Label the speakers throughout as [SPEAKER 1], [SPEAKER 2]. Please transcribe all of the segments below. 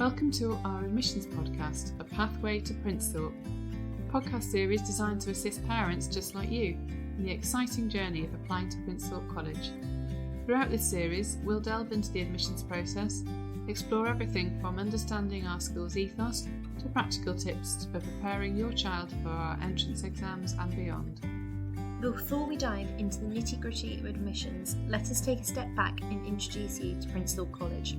[SPEAKER 1] Welcome to our admissions podcast, A Pathway to Princethorpe, a podcast series designed to assist parents just like you in the exciting journey of applying to Princethorpe College. Throughout this series, we'll delve into the admissions process, explore everything from understanding our school's ethos to practical tips for preparing your child for our entrance exams and beyond.
[SPEAKER 2] Before we dive into the nitty-gritty of admissions, let us take a step back and introduce you to Princethorpe College.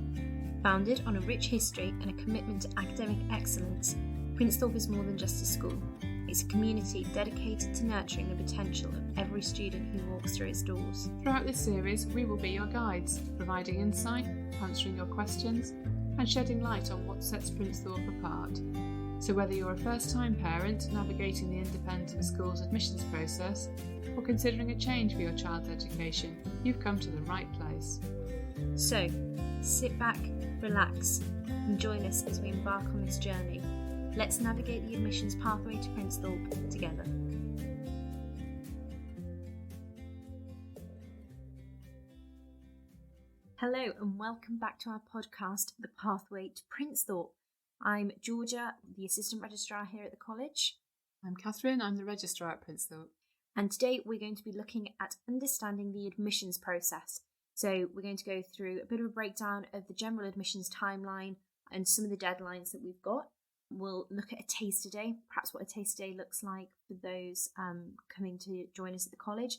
[SPEAKER 2] Founded on a rich history and a commitment to academic excellence, Princethorpe is more than just a school. It's a community dedicated to nurturing the potential of every student who walks through its doors.
[SPEAKER 1] Throughout this series, we will be your guides, providing insight, answering your questions, and shedding light on what sets Princethorpe apart. So whether you're a first-time parent navigating the independence of a school's admissions process, or considering a change for your child's education, you've come to the right place.
[SPEAKER 2] So, sit back, relax, and join us as we embark on this journey. Let's navigate the admissions pathway to Princethorpe together. Hello and welcome back to our podcast, The Pathway to Princethorpe. I'm Georgia, the Assistant Registrar here at the college.
[SPEAKER 1] I'm Catherine, I'm the Registrar at Princethorpe.
[SPEAKER 2] And today we're going to be looking at understanding the admissions process. So we're going to go through a bit of a breakdown of the general admissions timeline and some of the deadlines that we've got. We'll look at a taster day, perhaps what a taster day looks like for those coming to join us at the college.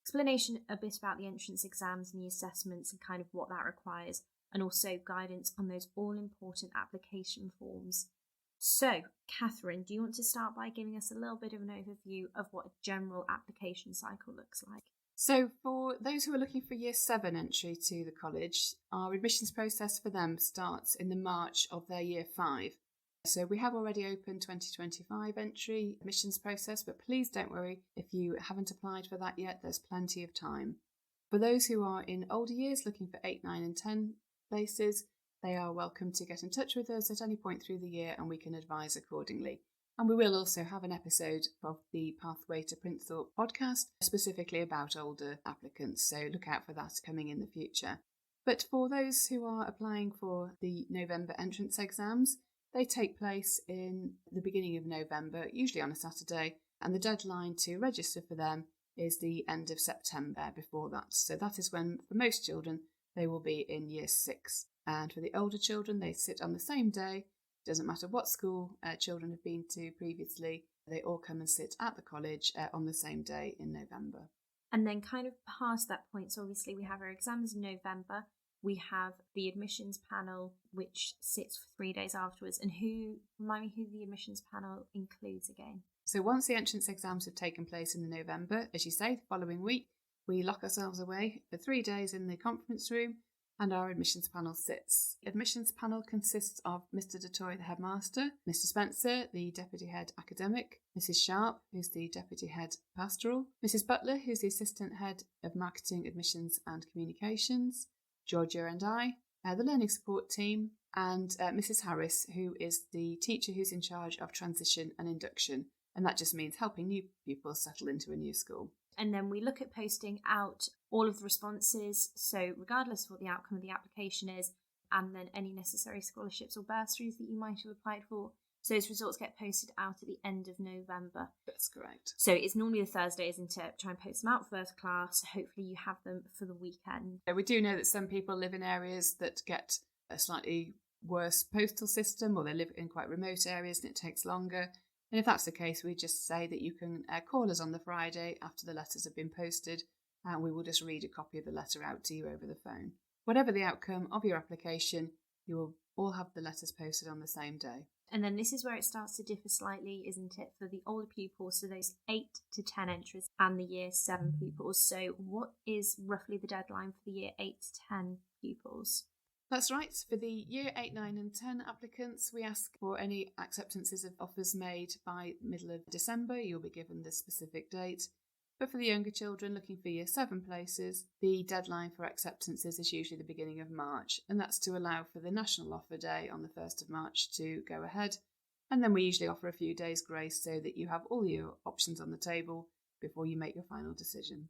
[SPEAKER 2] Explanation a bit about the entrance exams and the assessments and kind of what that requires, and also guidance on those all-important application forms. So, Catherine, do you want to start by giving us a little bit of an overview of what a general application cycle looks like?
[SPEAKER 1] So for those who are looking for Year 7 entry to the college, our admissions process for them starts in the March of their Year 5. So we have already opened 2025 entry admissions process, but please don't worry if you haven't applied for that yet, there's plenty of time. For those who are in older years looking for 8, 9 and 10 places, they are welcome to get in touch with us at any point through the year and we can advise accordingly. And we will also have an episode of the Pathway to Princethorpe podcast specifically about older applicants, so look out for that coming in the future. But for those who are applying for the November entrance exams, they take place in the beginning of November, usually on a Saturday, and the deadline to register for them is the end of September before that. So that is when, for most children, they will be in Year 6. And for the older children, they sit on the same day. Doesn't matter what school children have been to previously, they all come and sit at the college on the same day in November.
[SPEAKER 2] And then kind of past that point, so obviously we have our exams in November, we have the admissions panel, which sits for 3 days afterwards. And remind me who the admissions panel includes again?
[SPEAKER 1] So once the entrance exams have taken place in November, as you say, the following week, we lock ourselves away for 3 days in the conference room and our admissions panel sits. The admissions panel consists of Mr. Detoy, the headmaster, Mr. Spencer, the deputy head academic, Mrs. Sharp, who's the deputy head pastoral, Mrs. Butler, who's the assistant head of marketing, admissions and communications, Georgia and I, the learning support team, and Mrs. Harris, who is the teacher who's in charge of transition and induction. And that just means helping new pupils settle into a new school.
[SPEAKER 2] And then we look at posting out all of the responses, so regardless of what the outcome of the application is, and then any necessary scholarships or bursaries that you might have applied for. So those results get posted out at the end of November.
[SPEAKER 1] That's correct.
[SPEAKER 2] So it's normally the Thursday, isn't it? Try and post them out for first class. Hopefully you have them for the weekend.
[SPEAKER 1] We do know that some people live in areas that get a slightly worse postal system, or they live in quite remote areas and it takes longer. And if that's the case, we just say that you can call us on the Friday after the letters have been posted, and we will just read a copy of the letter out to you over the phone. Whatever the outcome of your application, you will all have the letters posted on the same day.
[SPEAKER 2] And then this is where it starts to differ slightly, isn't it, for the older pupils, so those 8 to 10 entries, and the Year 7 pupils. So what is roughly the deadline for the Year 8 to 10 pupils?
[SPEAKER 1] That's right. For the Year 8, 9 and 10 applicants, we ask for any acceptances of offers made by middle of December. You'll be given the specific date. But for the younger children looking for Year 7 places, the deadline for acceptances is usually the beginning of March, and that's to allow for the National Offer Day on the 1st of March to go ahead. And then we usually offer a few days grace so that you have all your options on the table before you make your final decision.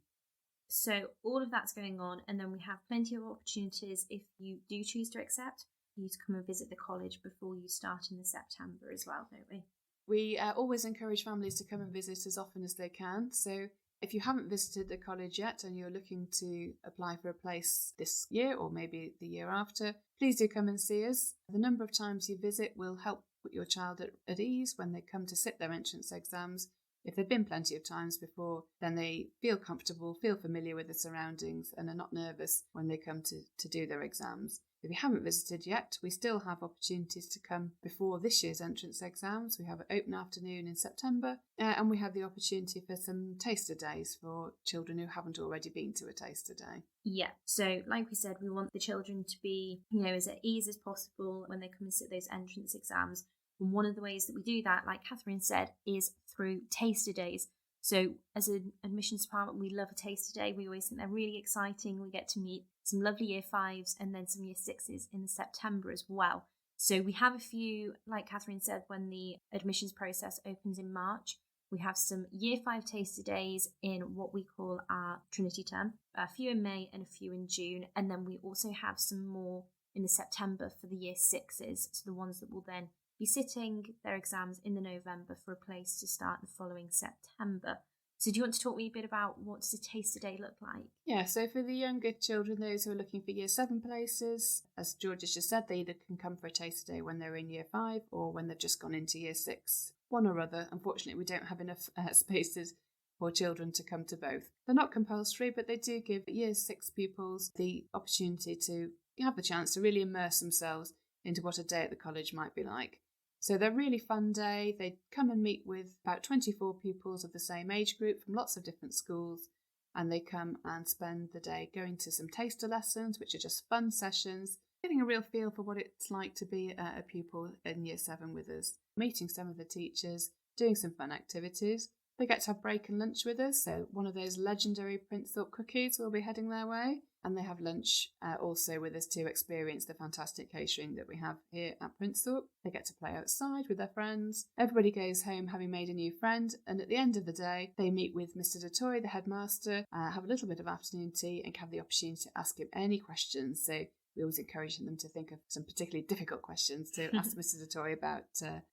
[SPEAKER 2] So all of that's going on, and then we have plenty of opportunities if you do choose to accept. for you to come and visit the college before you start in the September as well, don't we?
[SPEAKER 1] We always encourage families to come and visit as often as they can. So if you haven't visited the college yet and you're looking to apply for a place this year or maybe the year after, please do come and see us. The number of times you visit will help put your child at ease when they come to sit their entrance exams. If they've been plenty of times before, then they feel comfortable, feel familiar with the surroundings, and are not nervous when they come to do their exams. If you haven't visited yet, we still have opportunities to come before this year's entrance exams. We have an open afternoon in September, and we have the opportunity for some taster days for children who haven't already been to a taster day.
[SPEAKER 2] Yeah, so like we said, we want the children to be, as at ease as possible when they come and sit those entrance exams. And one of the ways that we do that, like Catherine said, is through taster days. So as an admissions department, we love a taster day. We always think they're really exciting. We get to meet some lovely year 5s and then some year 6s in September as well. So we have a few, like Catherine said, when the admissions process opens in March, we have some year 5 taster days in what we call our Trinity term, a few in May and a few in June. And then we also have some more in the September for the year 6s, so the ones that will then be sitting their exams in the November for a place to start the following September. So do you want to talk me a bit about what does a taster day look like?
[SPEAKER 1] Yeah, so for the younger children, those who are looking for year 7 places, as George has just said, they either can come for a taster day when they're in year 5 or when they've just gone into year 6, one or other. Unfortunately, we don't have enough spaces for children to come to both. They're not compulsory, but they do give year 6 pupils the opportunity to have the chance to really immerse themselves into what a day at the college might be like. So they're a really fun day. They come and meet with about 24 pupils of the same age group from lots of different schools, and they come and spend the day going to some taster lessons, which are just fun sessions, getting a real feel for what it's like to be a pupil in year 7 with us, meeting some of the teachers, doing some fun activities. They get to have break and lunch with us, so one of those legendary Printhorpe cookies will be heading their way. And they have lunch also with us to experience the fantastic catering that we have here at Printhorpe. They get to play outside with their friends. Everybody goes home having made a new friend. And at the end of the day, they meet with Mr. Dutoy, the headmaster, have a little bit of afternoon tea and have the opportunity to ask him any questions. So we always encourage them to think of some particularly difficult questions to ask Mr. Dutoy about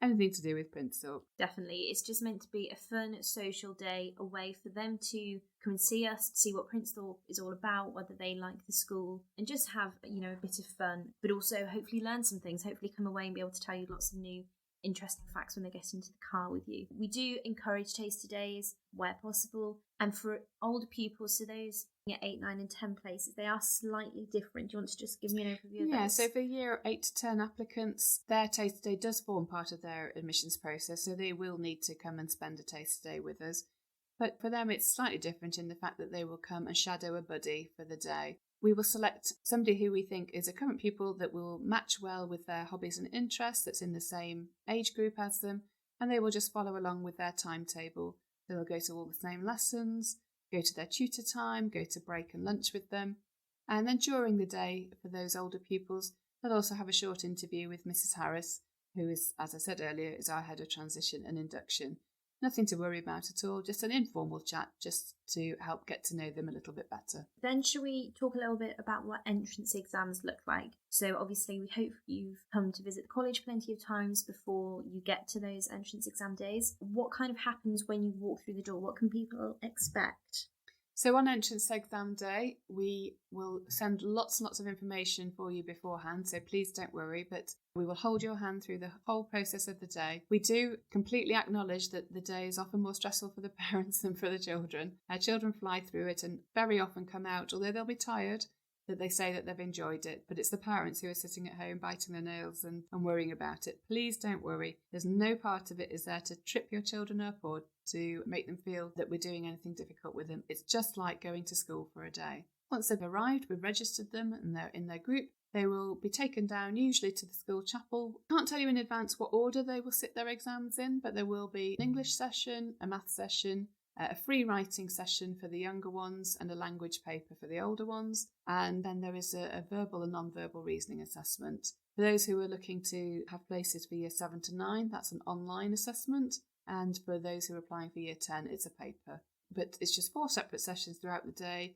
[SPEAKER 1] anything to do with Printhorpe.
[SPEAKER 2] Definitely. It's just meant to be a fun social day, a way for them to come and see us, see what Printhorpe is all about, whether they like the school, and just have, a bit of fun, but also hopefully learn some things, hopefully come away and be able to tell you lots of new interesting facts when they get into the car with you. We do encourage taster days where possible, and for older pupils, so those at 8, 9 and 10 places, they are slightly different. Do you want to just give me an overview of that?
[SPEAKER 1] Yeah, so for year 8 to 10 applicants, their taster day does form part of their admissions process, so they will need to come and spend a taster day with us. But for them, it's slightly different in the fact that they will come and shadow a buddy for the day. We will select somebody who we think is a current pupil that will match well with their hobbies and interests, that's in the same age group as them, and they will just follow along with their timetable. They'll go to all the same lessons, go to their tutor time, go to break and lunch with them. And then during the day, for those older pupils, they'll also have a short interview with Mrs. Harris, who is, as I said earlier, is our head of transition and induction. Nothing to worry about at all, just an informal chat just to help get to know them a little bit better.
[SPEAKER 2] Then shall we talk a little bit about what entrance exams look like? So obviously we hope you've come to visit the college plenty of times before you get to those entrance exam days. What kind of happens when you walk through the door? What can people expect?
[SPEAKER 1] So on entrance exam day, we will send lots and lots of information for you beforehand, so please don't worry, but we will hold your hand through the whole process of the day. We do completely acknowledge that the day is often more stressful for the parents than for the children. Our children fly through it and very often come out, although they'll be tired, that they say that they've enjoyed it, but it's the parents who are sitting at home biting their nails and worrying about it. Please don't worry. There's no part of it is there to trip your children up or to make them feel that we're doing anything difficult with them. It's just like going to school for a day. Once they've arrived, we've registered them and they're in their group. They will be taken down usually to the school chapel. Can't tell you in advance what order they will sit their exams in, but there will be an English session, a maths session, a free writing session for the younger ones and a language paper for the older ones. And then there is a verbal and non-verbal reasoning assessment. For those who are looking to have places for year 7 to 9, that's an online assessment. And for those who are applying for year 10, it's a paper. But it's just 4 separate sessions throughout the day.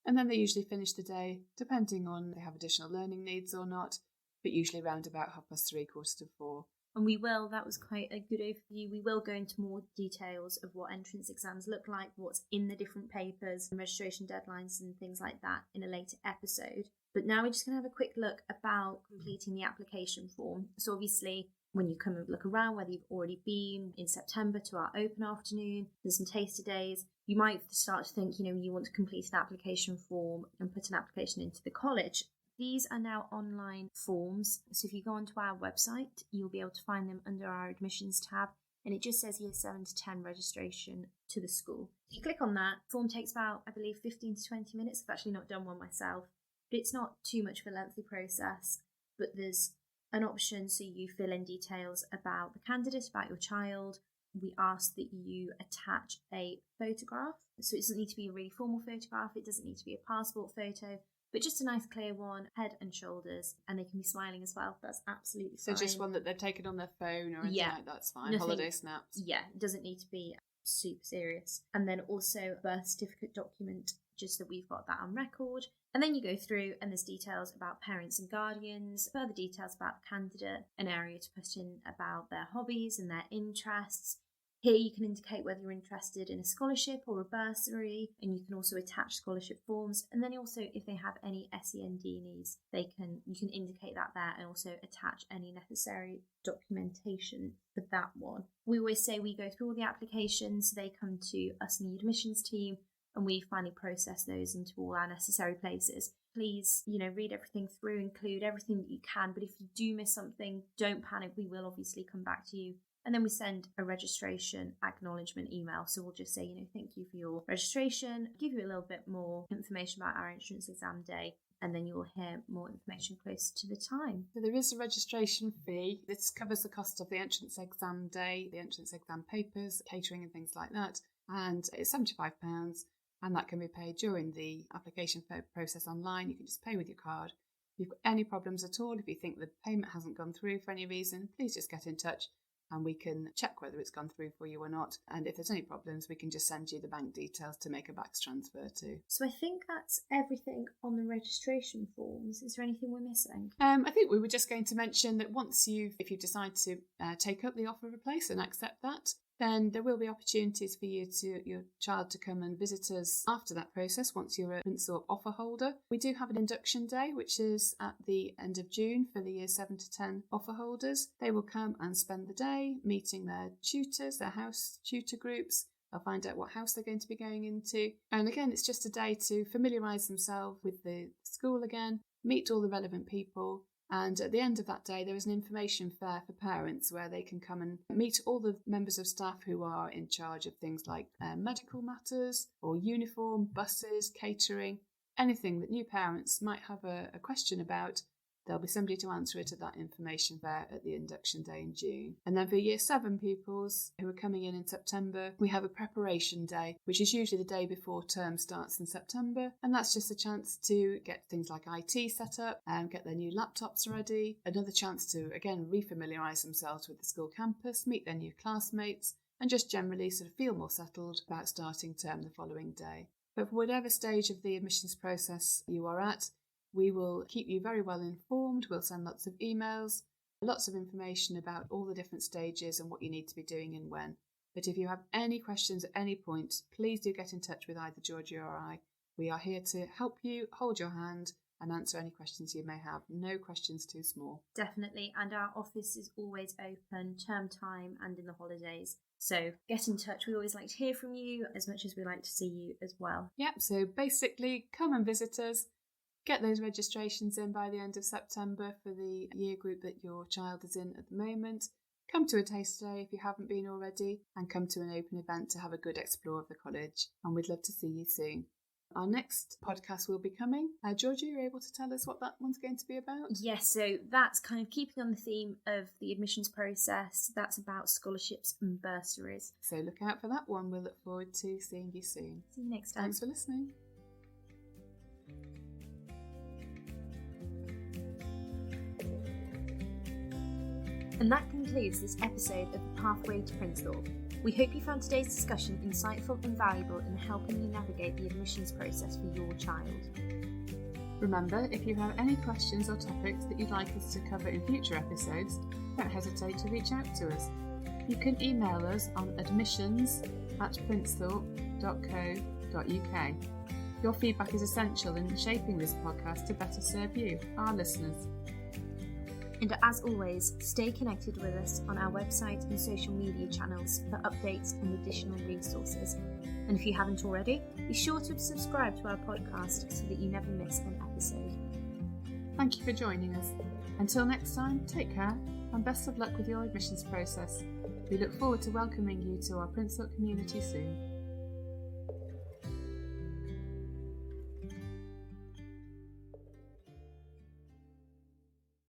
[SPEAKER 1] And then they usually finish the day, depending on if they have additional learning needs or not, but usually around about 3:30, 4:45.
[SPEAKER 2] And that was quite a good overview. We will go into more details of what entrance exams look like, what's in the different papers, and registration deadlines and things like that in a later episode. But now we're just going to have a quick look about completing the application form. So obviously, when you come and look around, whether you've already been in September to our open afternoon, there's some taster days, you might start to think, you want to complete an application form and put an application into the college. These are now online forms, so if you go onto our website, you'll be able to find them under our admissions tab, and it just says Year 7 to 10 registration to the school. You click on that, form takes about, I believe, 15 to 20 minutes. I've actually not done one myself, but it's not too much of a lengthy process, but there's an option so you fill in details about the candidate, about your child. We ask that you attach a photograph, so it doesn't need to be a really formal photograph, it doesn't need to be a passport photo, but just a nice clear one, head and shoulders, and they can be smiling as well. That's absolutely fine.
[SPEAKER 1] So just one that they've taken on their phone or anything like that's fine. Nothing, holiday snaps.
[SPEAKER 2] Yeah, it doesn't need to be super serious. And then also a birth certificate document, just that we've got that on record. And then you go through and there's details about parents and guardians, further details about the candidate, an area to put in about their hobbies and their interests. Here you can indicate whether you're interested in a scholarship or a bursary, and you can also attach scholarship forms. And then also, if they have any SEND needs, you can indicate that there, and also attach any necessary documentation for that one. We always say we go through all the applications, so they come to us in the admissions team, and we finally process those into all our necessary places. Please, read everything through, include everything that you can, but if you do miss something, don't panic. We will obviously come back to you. And then we send a registration acknowledgement email. So we'll just say, thank you for your registration, give you a little bit more information about our entrance exam day, and then you'll hear more information closer to the time.
[SPEAKER 1] So there is a registration fee. This covers the cost of the entrance exam day, the entrance exam papers, catering and things like that. And it's £75, and that can be paid during the application process online. You can just pay with your card. If you've got any problems at all, if you think the payment hasn't gone through for any reason, please just get in touch, and we can check whether it's gone through for you or not. And if there's any problems, we can just send you the bank details to make a BACS transfer to.
[SPEAKER 2] So I think that's everything on the registration forms. Is there anything we're missing?
[SPEAKER 1] I think we were just going to mention that if you decide to take up the offer of a place and accept that, then there will be opportunities for your child to come and visit us after that process once you're a Printhorpe offer holder. We do have an induction day, which is at the end of June for the Year 7 to 10 offer holders. They will come and spend the day meeting their tutors, their house tutor groups. They'll find out what house they're going to be going into. And again, it's just a day to familiarise themselves with the school again, meet all the relevant people. And at the end of that day, there is an information fair for parents where they can come and meet all the members of staff who are in charge of things like medical matters or uniform, buses, catering, anything that new parents might have a question about. There'll be somebody to answer it at that information fair at the induction day in June. And then for Year 7 pupils who are coming in September, we have a preparation day, which is usually the day before term starts in September. And that's just a chance to get things like IT set up and get their new laptops ready. Another chance to, again, refamiliarise themselves with the school campus, meet their new classmates, and just generally sort of feel more settled about starting term the following day. But for whatever stage of the admissions process you are at, we will keep you very well informed. We'll send lots of emails, lots of information about all the different stages and what you need to be doing and when. But if you have any questions at any point, please do get in touch with either Georgia or I. We are here to help you, hold your hand, and answer any questions you may have. No questions too small.
[SPEAKER 2] Definitely, and our office is always open term time and in the holidays. So get in touch. We always like to hear from you as much as we like to see you as well.
[SPEAKER 1] Yep, so basically come and visit us. Get those registrations in by the end of September for the year group that your child is in at the moment. Come to a taste day if you haven't been already, and come to an open event to have a good explore of the college. And we'd love to see you soon. Our next podcast will be coming. Georgia, you're able to tell us what that one's going to be about?
[SPEAKER 2] Yes, so that's kind of keeping on the theme of the admissions process. That's about scholarships and bursaries.
[SPEAKER 1] So look out for that one. We'll look forward to seeing you soon.
[SPEAKER 2] See you next time.
[SPEAKER 1] Thanks for listening.
[SPEAKER 2] And that concludes this episode of The Pathway to Printhorpe. We hope you found today's discussion insightful and valuable in helping you navigate the admissions process for your child.
[SPEAKER 1] Remember, if you have any questions or topics that you'd like us to cover in future episodes, don't hesitate to reach out to us. You can email us on admissions@princethorpe.co.uk. Your feedback is essential in shaping this podcast to better serve you, our listeners.
[SPEAKER 2] And as always, stay connected with us on our website and social media channels for updates and additional resources. And if you haven't already, be sure to subscribe to our podcast so that you never miss an episode.
[SPEAKER 1] Thank you for joining us. Until next time, take care and best of luck with your admissions process. We look forward to welcoming you to our Prince Thorpe community soon.